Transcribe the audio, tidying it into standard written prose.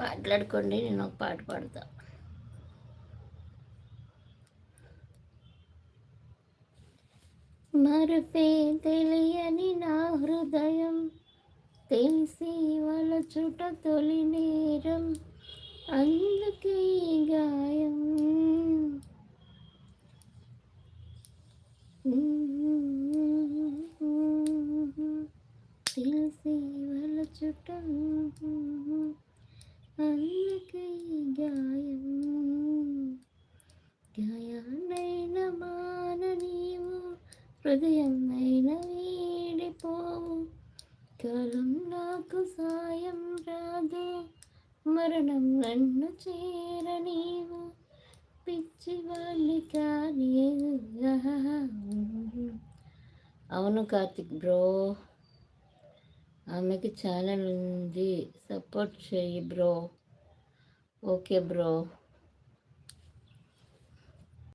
మాట్లాడుకోండి, నేను ఒక పాట పాడతా. మరపే తెలియని నా హృదయం తెలిసి వలచుట తొలి నేరం, అందుకే గాయం. తెలిసి వలచుట అందుకే గాయం. గాయాన్నైన మాన నీవు, హృదయం అయిన వీడిపోవు. కాలం నాకు సాయం రాదు, మరణం నన్ను చేర నీవు. పిచ్చి వాళ్ళి కానీ. అవును కార్తిక్ బ్రో, ఆమెకి ఛానల్ ఉంది, సపోర్ట్ చేయి బ్రో. Okay bro.